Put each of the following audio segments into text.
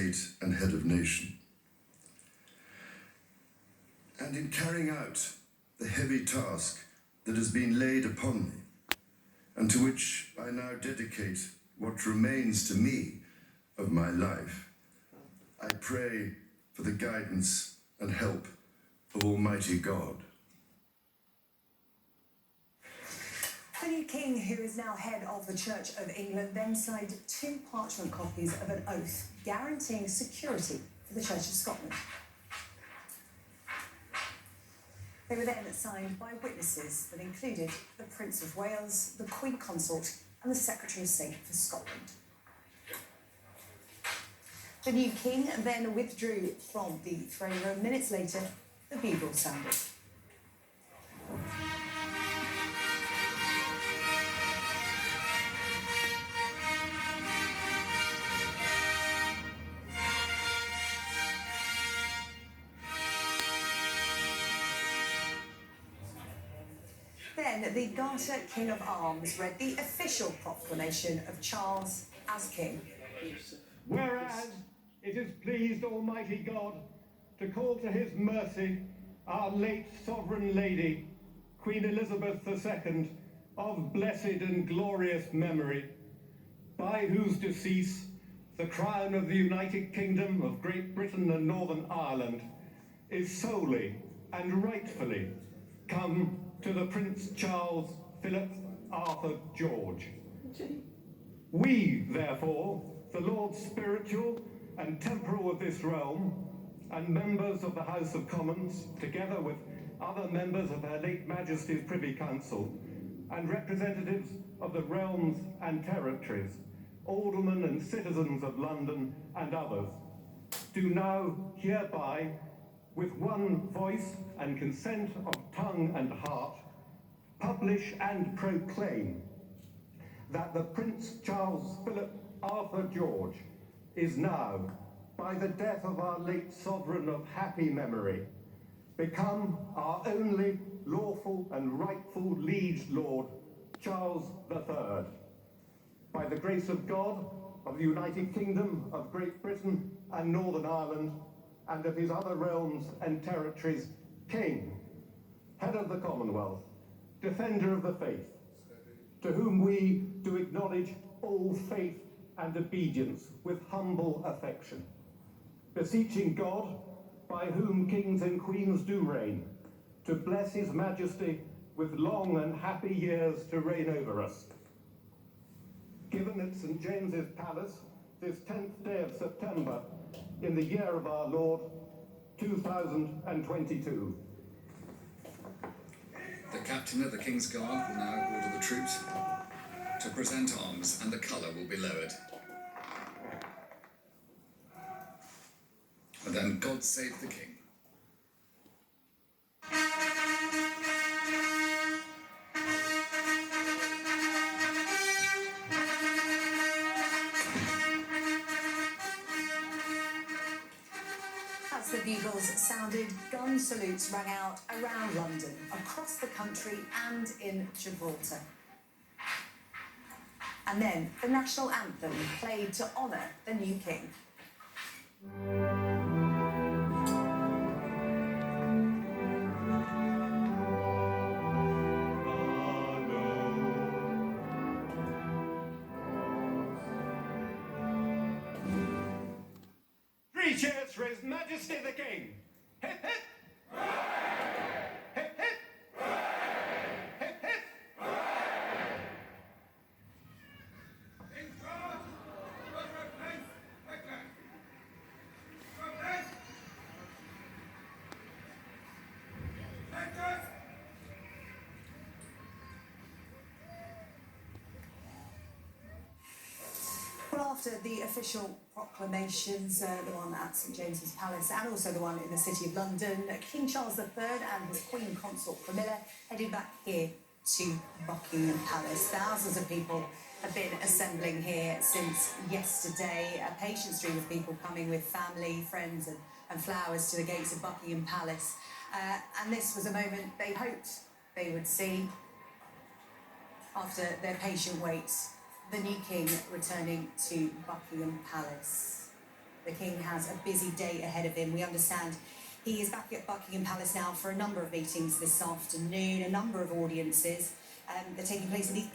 state and head of nation. And in carrying out the heavy task that has been laid upon me, and to which I now dedicate what remains to me of my life, I pray for the guidance and help of Almighty God. The new king, who is now head of the Church of England, then signed 2 parchment copies of an oath guaranteeing security for the Church of Scotland. They were then signed by witnesses that included the Prince of Wales, the Queen Consort, and the Secretary of State for Scotland. The new king then withdrew from the throne room. Minutes later, the bugle sounded. Then the Garter King of Arms read the official proclamation of Charles as king. Whereas it has pleased Almighty God to call to his mercy our late sovereign lady, Queen Elizabeth II, of blessed and glorious memory, by whose decease the crown of the United Kingdom of Great Britain and Northern Ireland is solely and rightfully come to the Prince Charles Philip Arthur George. We, therefore, the Lords Spiritual and Temporal of this realm, and members of the House of Commons, together with other members of Her late Majesty's Privy Council, and representatives of the realms and territories, aldermen and citizens of London and others, do now hereby, with one voice and consent of tongue and heart, publish and proclaim that the Prince Charles Philip Arthur George is now, by the death of our late sovereign of happy memory, become our only lawful and rightful liege lord, Charles III. By the grace of God, of the United Kingdom of Great Britain and Northern Ireland, and of his other realms and territories, King, head of the Commonwealth, defender of the faith, to whom we do acknowledge all faith and obedience with humble affection, beseeching God, by whom kings and queens do reign, to bless his Majesty with long and happy years to reign over us. Given at St. James's Palace, this 10th day of September, in the year of our Lord, 2022. The captain of the King's Guard will now order the troops to present arms, and the colour will be lowered. And then God save the King. As the bugles sounded, gun salutes rang out around London, across the country and in Gibraltar. And then the national anthem played to honour the new king. Three cheers for His Majesty the King. Hip hip! Hip hip! Hip hip! Well, after the official proclamations, the one at St James's Palace and also the one in the City of London, King Charles III and his Queen Consort Camilla headed back here to Buckingham Palace. Thousands of people have been assembling here since yesterday. A patient stream of people coming with family, friends and flowers to the gates of Buckingham Palace. And this was a moment they hoped they would see after their patient wait. The new king returning to Buckingham Palace. The King has a busy day ahead of him. We understand he is back at Buckingham Palace now for a number of meetings this afternoon, a number of audiences. They're taking place in the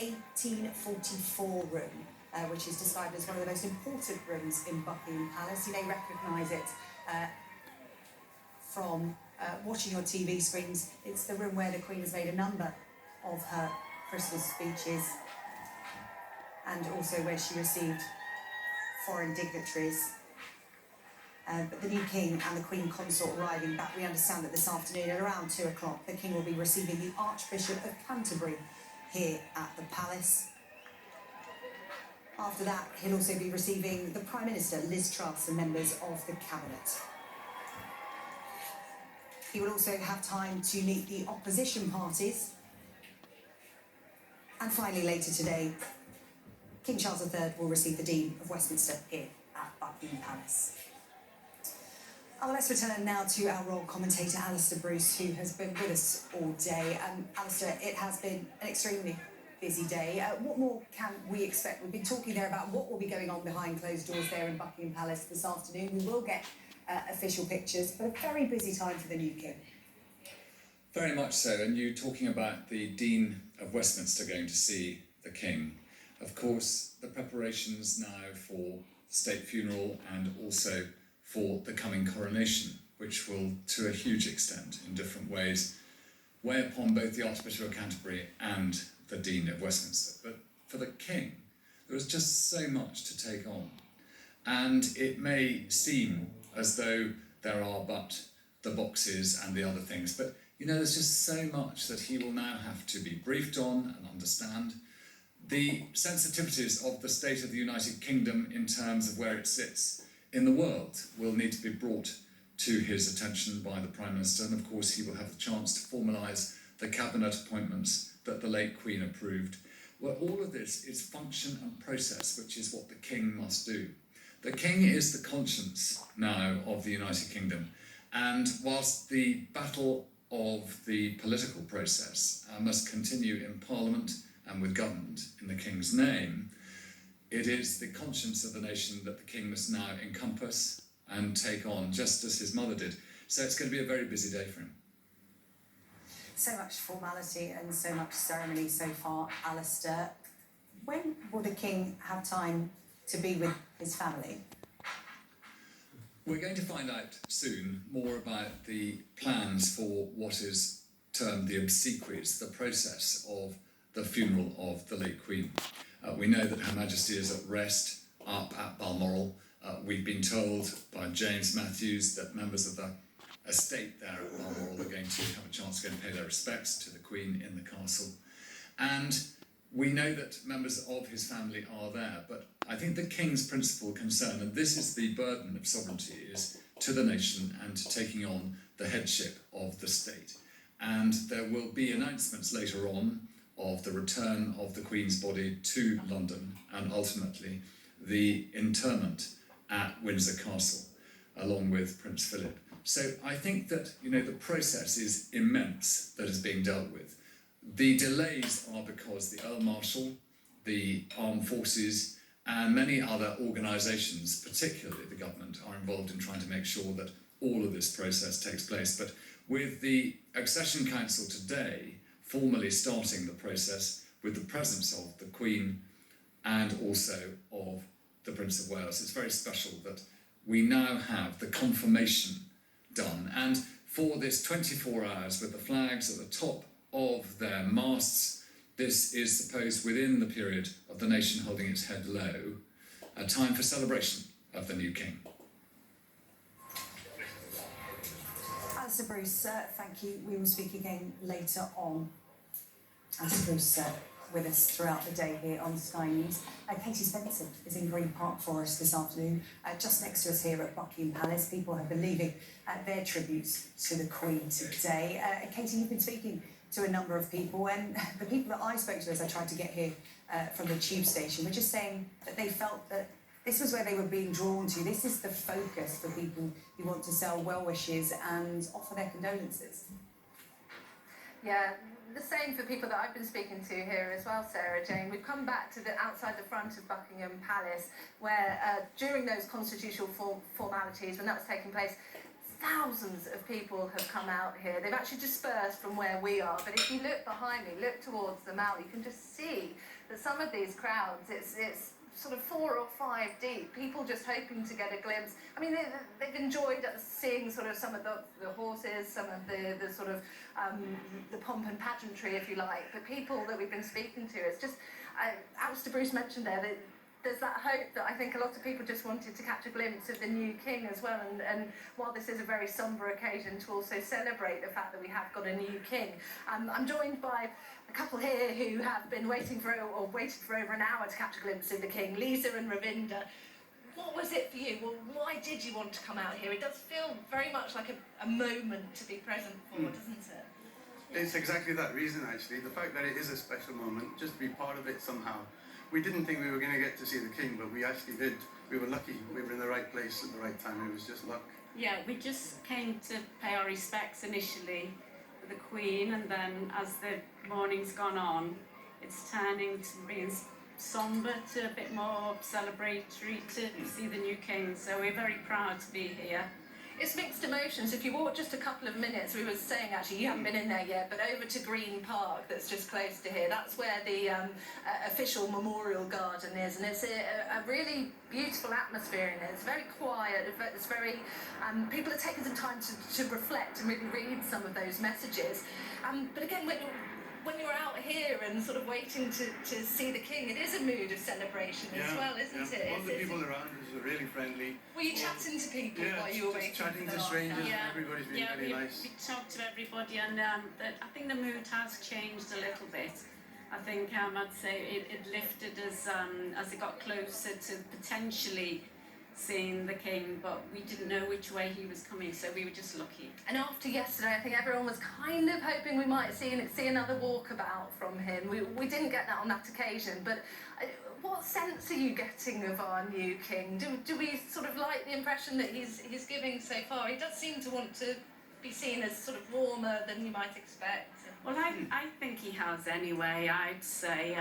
1844 room, which is described as one of the most important rooms in Buckingham Palace. You may recognise it from watching your TV screens. It's the room where the Queen has made a number of her Christmas speeches, and also where she received foreign dignitaries. But the new King and the Queen Consort arriving back, we understand that this afternoon at around 2 o'clock, the King will be receiving the Archbishop of Canterbury here at the Palace. After that, he'll also be receiving the Prime Minister, Liz Truss, and members of the Cabinet. He will also have time to meet the opposition parties. And finally, later today, King Charles III will receive the Dean of Westminster here at Buckingham Palace. Oh, let's return now to our royal commentator, Alistair Bruce, who has been with us all day. Alistair, it has been an extremely busy day. What more can we expect? We've been talking there about what will be going on behind closed doors there in Buckingham Palace this afternoon. We will get official pictures, but a very busy time for the new King. Very much so, and you talking about the Dean of Westminster going to see the King. Of course, the preparations now for state funeral and also for the coming coronation, which will, to a huge extent, in different ways, weigh upon both the Archbishop of Canterbury and the Dean of Westminster. But for the King, there is just so much to take on. And it may seem as though there are but the boxes and the other things, but you know, there's just so much that he will now have to be briefed on and understand. The sensitivities of the state of the United Kingdom in terms of where it sits in the world will need to be brought to his attention by the Prime Minister, and of course he will have the chance to formalise the cabinet appointments that the late Queen approved. Well, all of this is function and process, which is what the King must do. The King is the conscience now of the United Kingdom, and whilst the battle of the political process must continue in Parliament and with government in the King's name, it is the conscience of the nation that the King must now encompass and take on, just as his mother did. So it's going to be a very busy day for him. So much formality and so much ceremony so far, Alistair. When will the King have time to be with his family? We're going to find out soon more about the plans for what is termed the obsequies, the process of the funeral of the late Queen. We know that Her Majesty is at rest up at Balmoral. We've been told by James Matthews that members of the estate there at Balmoral are going to have a chance to go and pay their respects to the Queen in the castle. And we know that members of his family are there, but I think the King's principal concern, and this is the burden of sovereignty, is to the nation and to taking on the headship of the state. And there will be announcements later on of the return of the Queen's body to London and ultimately the interment at Windsor Castle, along with Prince Philip. So I think that, you know, the process is immense that is being dealt with. The delays are because the Earl Marshal, the armed forces, and many other organisations, particularly the government, are involved in trying to make sure that all of this process takes place. But with the Accession Council today formally starting the process with the presence of the Queen and also of the Prince of Wales, it's very special that we now have the confirmation done. And for this 24 hours with the flags at the top of their masts, this is supposed within the period of the nation holding its head low, a time for celebration of the new King. Alistair Bruce, thank you. We will speak again later on. Alistair Bruce with us throughout the day here on Sky News. Katie Spencer is in Green Park for us this afternoon, just next to us here at Buckingham Palace. People have been leaving their tributes to the Queen today. Katie, you've been speaking to a number of people, and the people that I spoke to as I tried to get here from the tube station were just saying that they felt that this was where they were being drawn to. This is the focus for people who want to sell well wishes and offer their condolences. Yeah, the same for people that I've been speaking to here as well, Sarah Jane. We've come back to the outside the front of Buckingham Palace, where during those constitutional formalities, when that was taking place, thousands of people have come out here. They've actually dispersed from where we are, but if you look behind me, look towards the Mall, you can just see that some of these crowds, it's sort of 4 or 5 deep, people just hoping to get a glimpse. I mean, they've enjoyed seeing sort of some of the horses, some of the sort of the pomp and pageantry, if you like. But people that we've been speaking to, it's just, Alistair Bruce mentioned there that there's that hope that I think a lot of people just wanted to catch a glimpse of the new king as well. And while this is a very sombre occasion to also celebrate the fact that we have got a new king, I'm joined by a couple here who have been waited for over an hour to catch a glimpse of the king, Lisa and Ravinda. What was it for you? Well, why did you want to come out here? It does feel very much like a moment to be present for, doesn't it? It's exactly that reason, actually. The fact that it is a special moment, just to be part of it somehow. We didn't think we were going to get to see the king, but we actually did. We were lucky. We were in the right place at the right time. It was just luck. Yeah, we just came to pay our respects initially for the Queen, and then as the morning's gone on, it's turning to being sombre to a bit more celebratory to see the new king. So we're very proud to be here. It's mixed emotions. If you walk just a couple of minutes, we were saying actually, you haven't been in there yet, but over to Green Park, that's just close to here, that's where the official memorial garden is, and it's a really beautiful atmosphere in it. It's very quiet, it's very, people are taking some time to reflect and really read some of those messages. But again, when you're out here and sort of waiting to see the king, it is a mood of celebration as well, isn't it? All the people around us are really friendly. Were you chatting to people while you were waiting? Chatting to strangers, and everybody's been really nice. We talked to everybody, and I think the mood has changed a little bit. I think I'd say it lifted as it got closer to potentially seeing the king, but we didn't know which way he was coming, so we were just lucky. And after yesterday, I think everyone was kind of hoping we might see another walkabout from him. We didn't get that on that occasion, but what sense are you getting of our new king? Do we sort of like the impression that he's giving so far? He does seem to want to be seen as sort of warmer than you might expect. Well, I think he has anyway. I'd say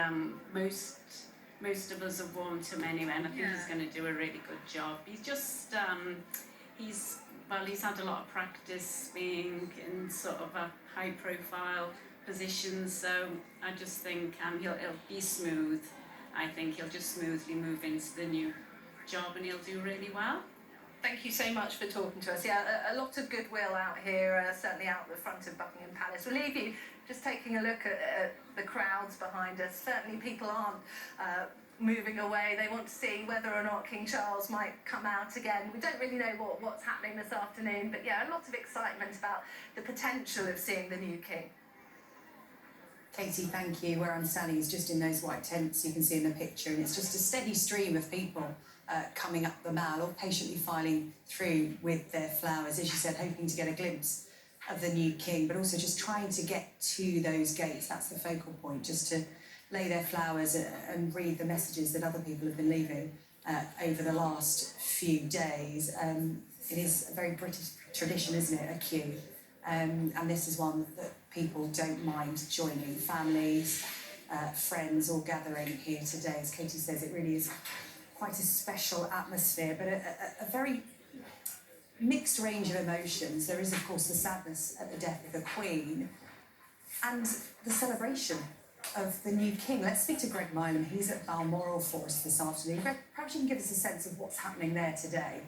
most of us have warmed to him anyway, and I think he's going to do a really good job. He's just, he's had a lot of practice being in sort of a high-profile position, so I just think he'll be smooth. I think he'll just smoothly move into the new job, and he'll do really well. Thank you so much for talking to us. Yeah, a lot of goodwill out here, certainly out the front of Buckingham Palace. We'll leave you just taking a look at the crowds behind us. Certainly people aren't moving away. They want to see whether or not King Charles might come out again. We don't really know what's happening this afternoon, but yeah, a lot of excitement about the potential of seeing the new king. Katie, thank you. Where I'm standing is just in those white tents you can see in the picture, and it's just a steady stream of people coming up the Mall, all patiently filing through with their flowers, as you said, hoping to get a glimpse of the new king, but also just trying to get to those gates. That's the focal point, just to lay their flowers and read the messages that other people have been leaving over the last few days. It is a very British tradition, isn't it, a queue? And this is one that people don't mind joining. Families, friends all gathering here today. As Katie says, it really is quite a special atmosphere, but a very mixed range of emotions. There is, of course, the sadness at the death of the Queen and the celebration of the new king. Let's speak to Greg Milam. He's at Balmoral for us this afternoon. Greg, perhaps you can give us a sense of what's happening there today.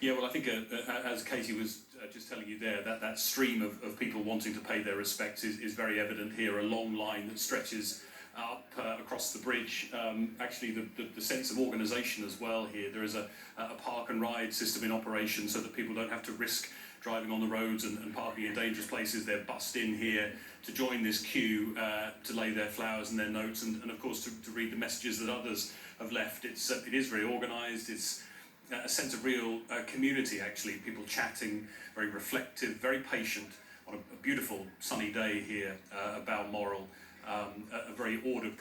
Yeah, well, I think as Katie was just telling you there, that stream of people wanting to pay their respects is very evident here. A long line that stretches up across the bridge. Actually, the sense of organisation as well here. There is a park and ride system in operation so that people don't have to risk driving on the roads and parking in dangerous places. They're bussed in here to join this queue, to lay their flowers and their notes, and of course to read the messages that others have left. It is very organised. It's a sense of real community, actually. People chatting, very reflective, very patient on a beautiful sunny day here at Balmoral. A very ordered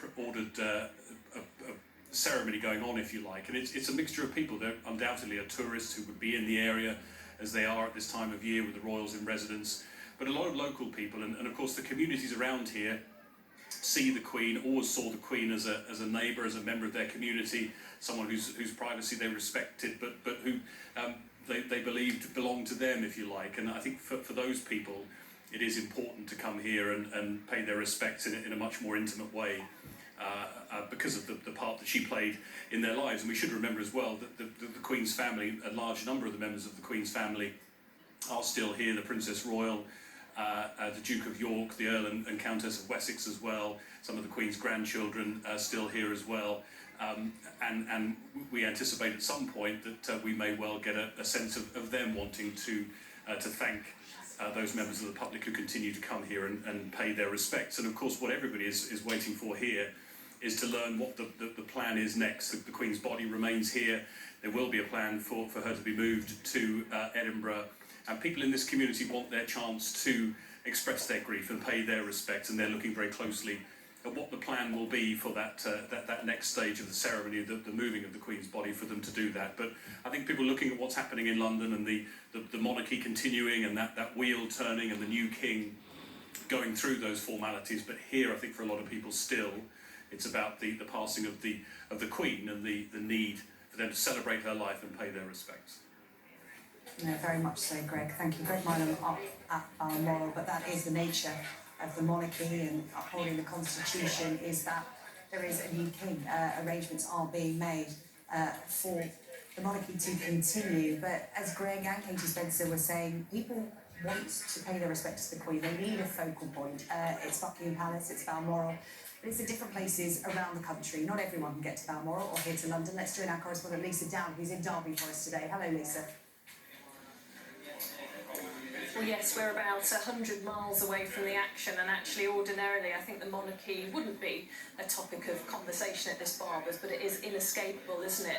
ceremony going on, if you like, and it's a mixture of people. There undoubtedly are tourists who would be in the area, as they are at this time of year with the royals in residence, but a lot of local people, and of course the communities around here see the Queen, always saw the Queen as a neighbour, as a member of their community, someone whose privacy they respected, but who they believed belonged to them, if you like. And I think for those people, it is important to come here and pay their respects in a much more intimate way, because of the part that she played in their lives. And we should remember as well that the Queen's family, a large number of the members of the Queen's family are still here. The Princess Royal, the Duke of York, the Earl and Countess of Wessex as well. Some of the Queen's grandchildren are still here as well. And we anticipate at some point that we may well get a sense of them wanting to thank those members of the public who continue to come here and pay their respects. And of course what everybody is waiting for here is to learn what the plan is next. The Queen's body remains here. There will be a plan for her to be moved to Edinburgh. And people in this community want their chance to express their grief and pay their respects, and they're looking very closely at what the plan will be for that next stage of the ceremony, the moving of the Queen's body, for them to do that. But I think people looking at what's happening in London and the monarchy continuing and that wheel turning and the new king going through those formalities. But here, I think for a lot of people still, it's about the passing of the Queen and the need for them to celebrate her life and pay their respects. No, very much so, Greg. Thank you. Greg Milam up at Balmoral, but that is the nature of the monarchy and upholding the Constitution, is that there is a new king. Arrangements are being made for the monarchy to continue. But as Greg and Katie Spencer were saying, people want to pay their respects to the Queen. They need a focal point. It's Buckingham Palace, it's Balmoral, but it's in different places around the country. Not everyone can get to Balmoral or here to London. Let's join our correspondent Lisa Down, who's in Derby for us today. Hello, Lisa. Well, yes, we're about 100 miles away from the action, and actually ordinarily I think the monarchy wouldn't be a topic of conversation at this Barber's, but it is inescapable, isn't it?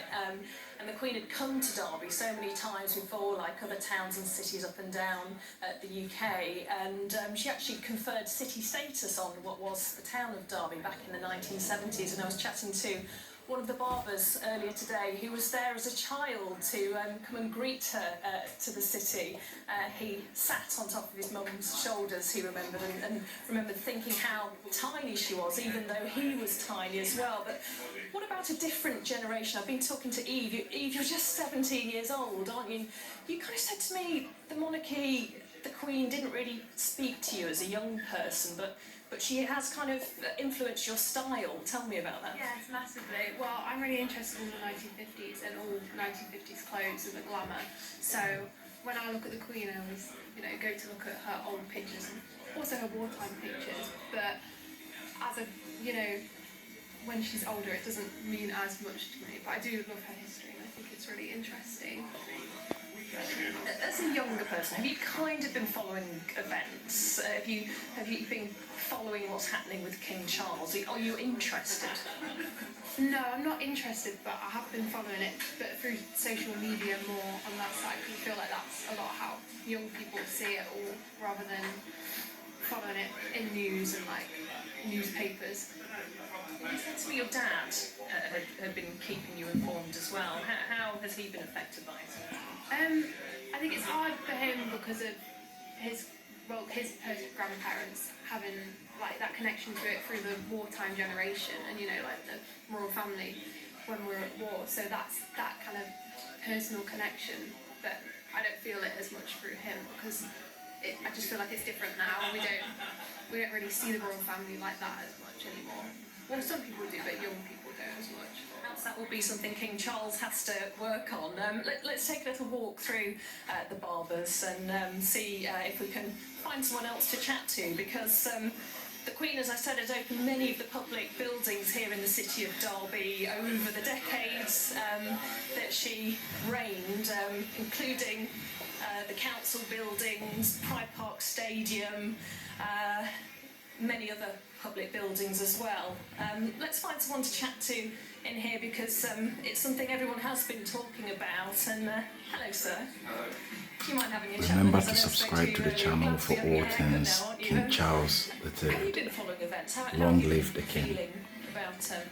And the Queen had come to Derby so many times before, like other towns and cities up and down the UK, and she actually conferred city status on what was the town of Derby back in the 1970s. And I was chatting to one of the Barbers earlier today who was there as a child to come and greet her to the city. He sat on top of his mum's shoulders, he remembered, and remembered thinking how tiny she was, even though he was tiny as well. But what about a different generation? I've been talking to Eve. Eve, you're just 17 years old, aren't you? You kind of said to me the monarchy, the Queen didn't really speak to you as a young person, but she has kind of influenced your style. Tell me about that. Yes, massively. Well, I'm really interested in the 1950s and all 1950s clothes and the glamour. So when I look at the Queen, I always, go to look at her old pictures and also her wartime pictures. But as a, when she's older, it doesn't mean as much to me. But I do love her history, and I think it's really interesting. As a younger person, have you kind of been following events? Have you been following what's happening with King Charles? Are you interested? No, I'm not interested, but I have been following it, but through social media more on that side, because I feel like that's a lot how young people see it all, rather than following it in news and newspapers. You said to me your dad had been keeping you informed as well. How has he been affected by it? I think it's hard for him because of his grandparents having that connection to it through the wartime generation, and the royal family when we were at war. So that's that kind of personal connection, but I don't feel it as much through him because I just feel like it's different now. We don't really see the royal family like that as much anymore. Well, some people do, but young people don't as much. Perhaps that will be something King Charles has to work on. Let's take a little walk through the Barbers and see if we can find someone else to chat to, because the Queen, as I said, has opened many of the public buildings here in the city of Derby over the decades that she reigned, including the council buildings, Pride Park Stadium, many other public buildings as well. Let's find someone to chat to in here, because it's something everyone has been talking about. And hello, sir. Hello. Do you mind having a chat? Remember to subscribe to the channel for all things King Charles Have you III. been following events? Long have you live been the king. feeling about